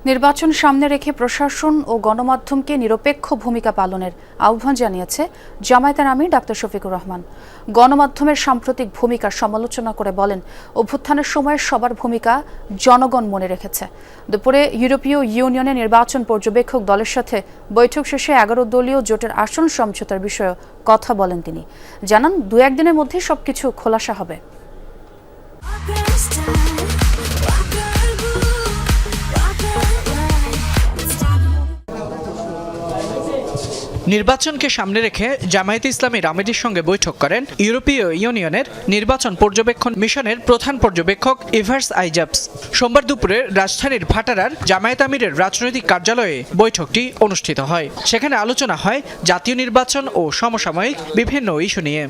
নির্বাচন সামনে রেখে প্রশাসন ও গণমাধ্যমকে নিরপেক্ষ ভূমিকা পালনের আহ্বান জানিয়েছে জামায়াতের আমির ডাক্তার শফিকুর রহমান। গণমাধ্যমের সাম্প্রতিক ভূমিকার সমালোচনা করে বলেন, অভ্যুত্থানের সময় সবার ভূমিকা জনগণ মনে রেখেছে। দুপুরে ইউরোপীয় ইউনিয়নের নির্বাচন পর্যবেক্ষক দলের সাথে বৈঠক শেষে 11 দলীয় জোটের আসন সমঝোতার বিষয়ে কথা বলেন তিনি। জানান, 2-1 দিনের মধ্যে সবকিছু খোলাসা হবে। নির্বাচনকে সামনে রেখে জামায়াতে ইসলামীর আমিরের সঙ্গে বৈঠক করেন ইউরোপীয় ইউনিয়নের নির্বাচন পর্যবেক্ষণ মিশনের প্রধান পর্যবেক্ষক ইভার্স আইজাবস। সোমবার দুপুরে রাজধানীর ভাটারার জামায়াত আমিরের রাজনৈতিক কার্যালয়ে বৈঠকটি অনুষ্ঠিত হয়। সেখানে আলোচনা হয় জাতীয় নির্বাচন ও সমসাময়িক বিভিন্ন ইস্যু নিয়ে।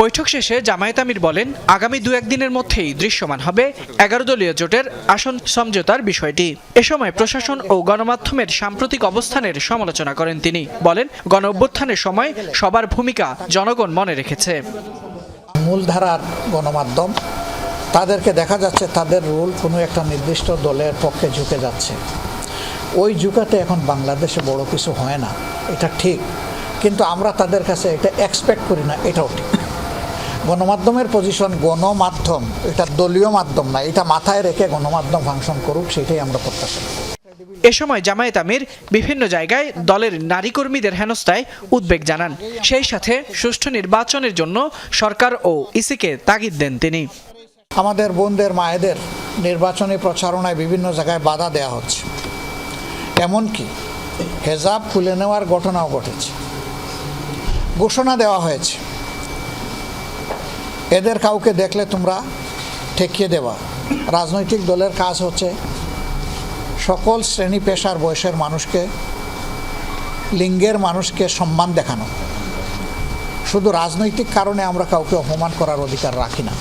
বৈঠক শেষে জামায়াত আমির বলেন, আগামী 2-1 দিনের মধ্যেই দৃশ্যমান হবে 11 দলীয় জোটের আসন সমঝোতার বিষয়টি। এ সময় প্রশাসন ও গণমাধ্যমের সাম্প্রতিক অবস্থানের সমালোচনা করেন তিনি। বলেন, গণ অভ্যুত্থানের সময় সবার ভূমিকা জনগণ মনে রেখেছে। মূলধারার গণমাধ্যম তাদেরকে দেখা যাচ্ছে তাদের রোল কোনো একটা নির্দিষ্ট দলের পক্ষে ঝুঁকে যাচ্ছে। ওই ঝুঁকাতে এখন বাংলাদেশে বড় কিছু হয় না, এটা ঠিক, কিন্তু আমরা তাদের কাছে এটা এক্সপেক্ট করি না, এটাও ঠিক। গণমাধ্যমের পজিশন, গণমাধ্যম এটা দলীয় মাধ্যম না, এটা মাথায় রেখে গণমাধ্যম ফাংশন করুক, সেটাই আমরা প্রত্যাশা করি। এ সময় জামায়াত আমির বিভিন্ন জায়গায় দলের নারী কর্মীদের হেনস্থায় উদ্বেগ জানান। সেই সাথে সুষ্ঠু নির্বাচনের জন্য সরকার ও ইসিকে তাগিদ দেন তিনি। আমাদের বোনদের, মায়েদের নির্বাচনী প্রচারণায় বিভিন্ন জায়গায় বাধা দেওয়া হচ্ছে, এমনকি হেজাব খুলে নেওয়ার ঘটনাও ঘটেছে। ঘোষণা দেওয়া হয়েছে, এদের কাউকে দেখলে তোমরা ঠেকিয়ে দেওয়া। রাজনৈতিক দলের কাজ হচ্ছে সকল শ্রেণী পেশার বয়সের মানুষকে, লিঙ্গের মানুষকে সম্মান দেখানো। শুধু রাজনৈতিক কারণে আমরা কাউকে অপমান করার অধিকার রাখি না।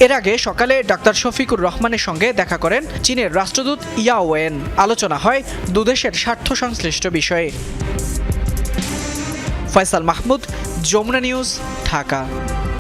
এর আগে সকালে ডাক্তার শফিকুর রহমানের সঙ্গে দেখা করেন চীনের রাষ্ট্রদূত ইয়াও ওয়েন। আলোচনা হয় দুদেশের স্বার্থ সংশ্লিষ্ট বিষয়ে। ফয়সাল মাহমুদ, যমুনা নিউজ, ঢাকা।